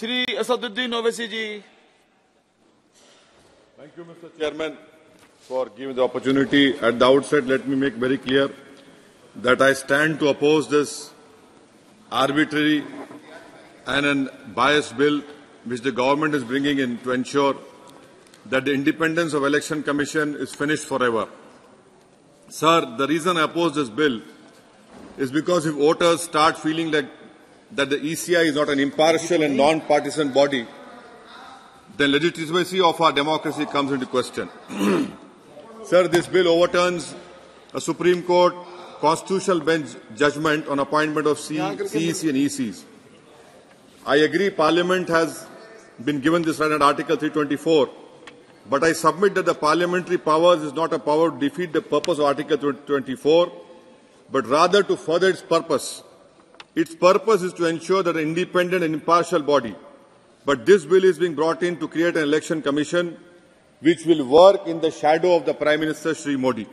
Shri Asaduddin Owaisi ji. Thank you, Mr. Chairman, for giving the opportunity. At the outset, let me make very clear that I stand to oppose this arbitrary and biased bill which the government is bringing in to ensure that the independence of Election Commission is finished forever. Sir, the reason I oppose this bill is because if voters start feeling like that the ECI is not an impartial and non-partisan body, the legitimacy of our democracy comes into question. Sir, this bill overturns a Supreme Court constitutional bench judgment on appointment of CEC and ECs. I agree Parliament has been given this right under Article 324, but I submit that the parliamentary powers is not a power to defeat the purpose of Article 24, but rather to further its purpose. Its purpose is to ensure that an independent and impartial body. But this bill is being brought in to create an election commission which will work in the shadow of the Prime Minister Shri Modi.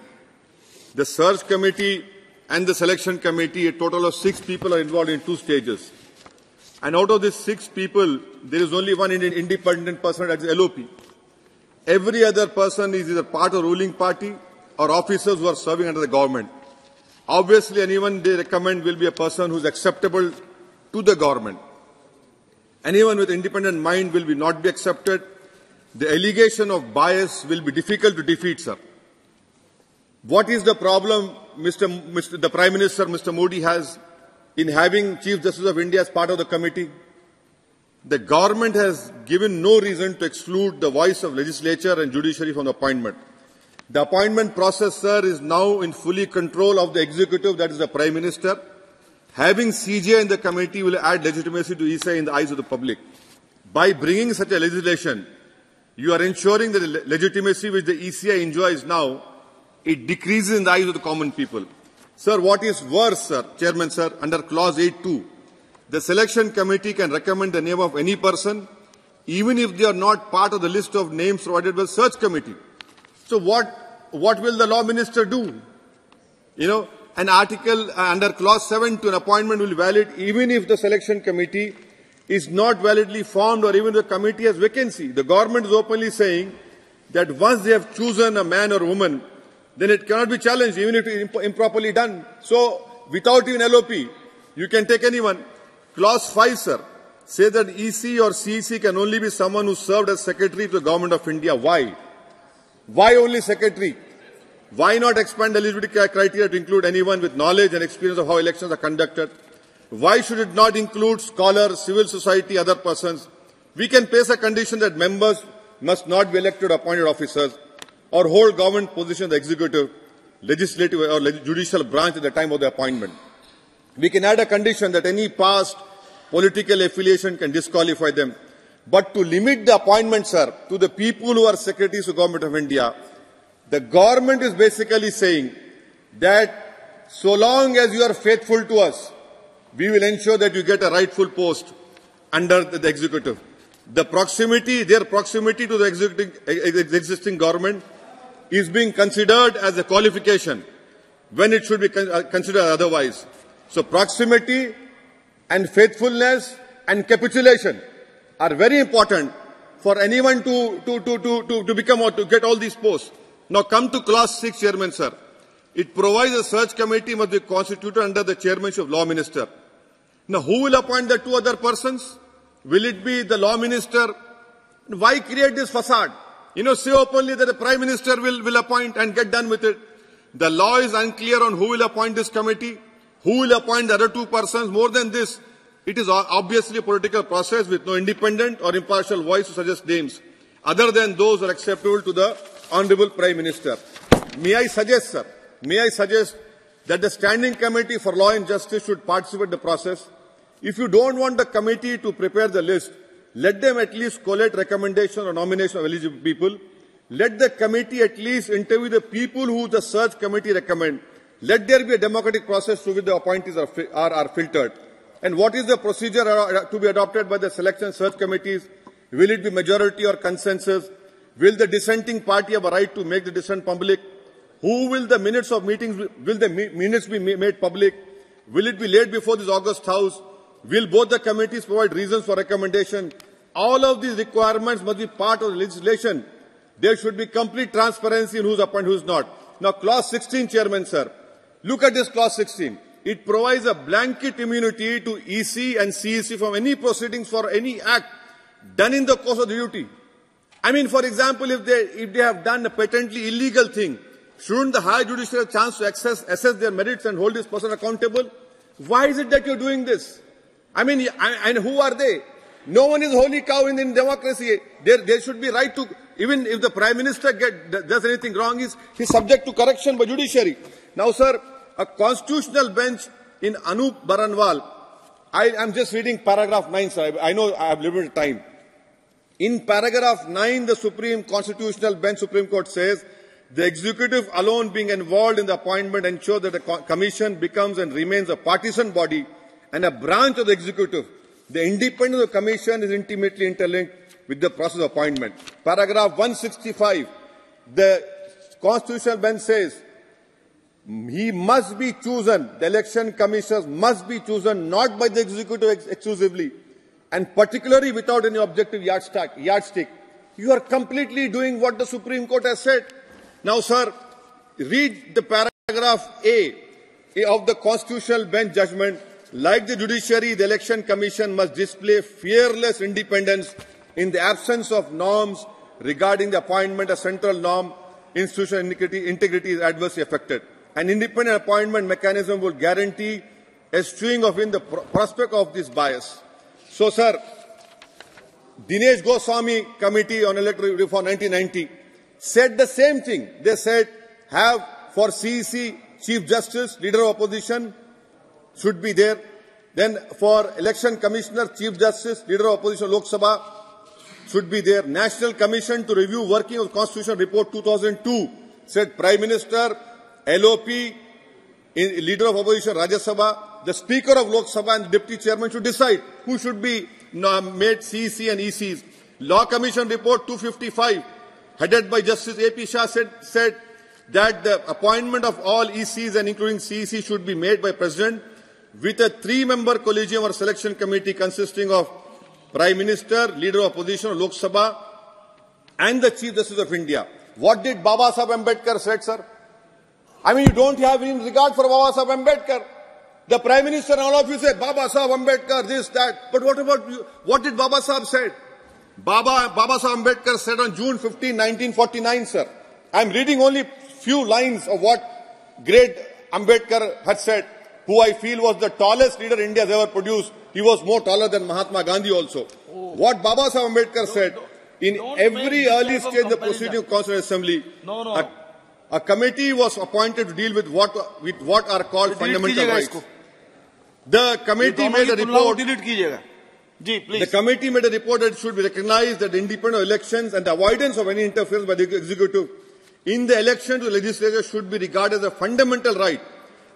The search committee and the selection committee, a total of 6 people are involved in 2 stages. And out of these 6 people, there is only one independent person, that is LOP. Every other person is either part of the ruling party or officers who are serving under the government. Obviously, anyone they recommend will be a person who is acceptable to the government. Anyone with independent mind will not be accepted. The allegation of bias will be difficult to defeat, sir. What is the problem the Prime Minister, Mr. Modi, has in having Chief Justice of India as part of the committee? The government has given no reason to exclude the voice of legislature and judiciary from the appointment. The appointment process, sir, is now in fully control of the executive, that is the Prime Minister. Having CJ in the committee will add legitimacy to ECI in the eyes of the public. By bringing such a legislation, you are ensuring that the legitimacy which the ECI enjoys now, it decreases in the eyes of the common people. Sir, what is worse, sir, Chairman, sir, under Clause 8.2, the selection committee can recommend the name of any person, even if they are not part of the list of names provided by the search committee. So what will the law minister do? An article under Clause 7 to an appointment will be valid even if the selection committee is not validly formed or even the committee has vacancy. The government is openly saying that once they have chosen a man or woman, then it cannot be challenged even if it is improperly done. So without even LOP, you can take anyone. Clause 5, sir, says that EC or CEC can only be someone who served as secretary to the government of India. Why? Why only secretary? Why not expand eligibility criteria to include anyone with knowledge and experience of how elections are conducted? Why should it not include scholars, civil society, other persons? We can place a condition that members must not be elected or appointed officers or hold government position in the executive, legislative or judicial branch at the time of the appointment. We can add a condition that any past political affiliation can disqualify them. But to limit the appointment, sir, to the people who are secretaries of Government of India, the government is basically saying that so long as you are faithful to us, we will ensure that you get a rightful post under the executive. Their proximity to the existing government is being considered as a qualification when it should be considered otherwise. So proximity and faithfulness and capitulation are very important for anyone to become or to get all these posts. Now come to Clause 6, Chairman, sir. It provides a search committee must be constituted under the chairmanship of Law Minister. Now who will appoint the 2 other persons? Will it be the Law Minister? Why create this facade? Say openly that the Prime Minister will appoint and get done with it. The law is unclear on who will appoint this committee, who will appoint the other 2 persons. More than this, it is obviously a political process with no independent or impartial voice to suggest names, other than those who are acceptable to the Honourable Prime Minister. May I suggest, sir, that the Standing Committee for Law and Justice should participate in the process. If you don't want the committee to prepare the list, let them at least collate recommendation or nomination of eligible people. Let the committee at least interview the people who the search committee recommend. Let there be a democratic process through which the appointees are filtered. And what is the procedure to be adopted by the selection search committees? Will it be majority or consensus? Will the dissenting party have a right to make the dissent public? Who will the minutes of meetings, will the minutes be made public? Will it be laid before this August House? Will both the committees provide reasons for recommendation? All of these requirements must be part of the legislation. There should be complete transparency in who's appointed, who's not. Now, clause 16, Chairman, sir. Look at this clause 16. It provides a blanket immunity to EC and CEC from any proceedings for any act done in the course of the duty. I mean, for example, if they have done a patently illegal thing, shouldn't the higher judiciary have a chance to assess their merits and hold this person accountable? Why is it that you're doing this? I mean, and who are they? No one is holy cow in democracy. There should be right to, even if the Prime Minister does anything wrong, he's subject to correction by judiciary. Now, sir, a constitutional bench in Anup Baranwal, I'm just reading paragraph 9, sir. I know I have limited time. In paragraph 9, the Supreme Constitutional Bench, Supreme Court says, the executive alone being involved in the appointment ensures that the commission becomes and remains a partisan body and a branch of the executive. The independence of the commission is intimately interlinked with the process of appointment. Paragraph 165, the Constitutional Bench says, he must be chosen, the election commissioners must be chosen not by the executive exclusively and particularly without any objective yardstick. You are completely doing what the Supreme Court has said. Now, sir, read the paragraph A of the Constitutional Bench judgment. Like the judiciary, the election commission must display fearless independence in the absence of norms regarding the appointment. A central norm, institutional integrity is adversely affected. An independent appointment mechanism will guarantee eschewing of the prospect of this bias. So, sir, Dinesh Goswami Committee on Electoral Reform 1990 said the same thing. They said, have for CEC, Chief Justice, Leader of Opposition should be there. Then for Election Commissioner, Chief Justice, Leader of Opposition, Lok Sabha should be there. National Commission to Review Working of Constitution Report 2002 said Prime Minister, LOP, Leader of Opposition, Rajya Sabha, the Speaker of Lok Sabha and the Deputy Chairman should decide who should be made CEC and ECs. Law Commission Report 255, headed by Justice A.P. Shah, said that the appointment of all ECs and including CEC should be made by President with a 3-member collegium or selection committee consisting of Prime Minister, Leader of Opposition, Lok Sabha and the Chief Justice of India. What did Baba Saheb Ambedkar said, sir? I mean, you don't have any regard for Baba Saheb Ambedkar. The Prime Minister and all of you say, Baba Saheb Ambedkar, this, that. But what about you? What did Baba Saheb say? Baba Saheb Ambedkar said on June 15, 1949, sir. I'm reading only few lines of what great Ambedkar had said, who I feel was the tallest leader India has ever produced. He was more taller than Mahatma Gandhi also. Oh. What Baba Saheb Ambedkar said, in every early stage of the proceeding of Constitutional Assembly, a committee was appointed to deal with what are called fundamental rights. The committee made a report. The committee made a report that it should be recognized that the independent elections and the avoidance of any interference by the executive in the election to the legislature should be regarded as a fundamental right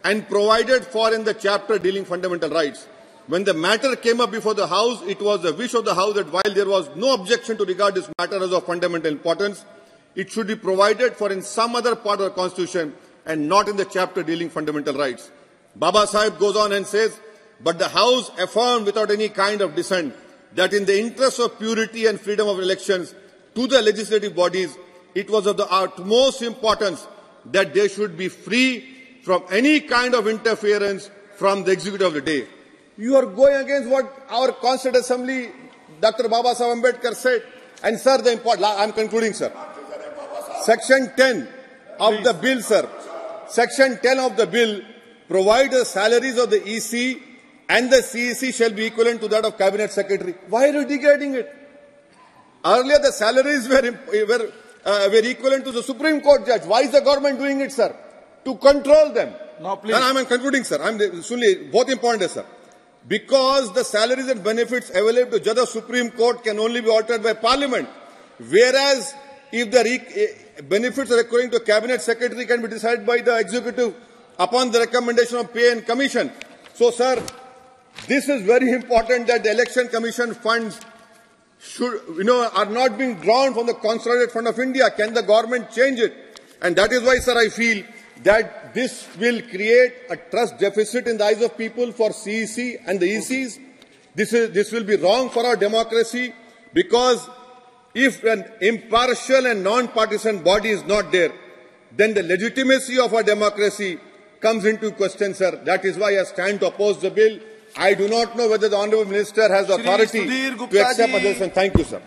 and provided for in the chapter dealing fundamental rights. When the matter came up before the House, it was the wish of the House that while there was no objection to regard this matter as of fundamental importance, it should be provided for in some other part of the Constitution and not in the chapter dealing fundamental rights. Baba Sahib goes on and says, but the House affirmed without any kind of dissent that in the interest of purity and freedom of elections to the legislative bodies, it was of the utmost importance that they should be free from any kind of interference from the executive of the day. You are going against what our Constituent Assembly, Dr. Baba Saheb Ambedkar said. And sir, I'm concluding, sir. Section 10 of the bill, sir. Section 10 of the bill provides the salaries of the EC and the CEC shall be equivalent to that of Cabinet Secretary. Why are you degrading it? Earlier, the salaries were equivalent to the Supreme Court judge. Why is the government doing it, sir? To control them. No, please. And I'm concluding, sir. Both important, sir. Because the salaries and benefits available to judge of Supreme Court can only be altered by Parliament. Whereas, if the benefits are accruing to Cabinet Secretary can be decided by the Executive upon the recommendation of Pay and Commission. So, sir, this is very important that the Election Commission funds are not being drawn from the Consolidated Fund of India. Can the government change it? And that is why, sir, I feel that this will create a trust deficit in the eyes of people for CEC and the ECs. This will be wrong for our democracy, because if an impartial and non-partisan body is not there, then the legitimacy of our democracy comes into question, sir. That is why I stand to oppose the bill. I do not know whether the Honourable Minister has authority to accept others. And thank you, sir.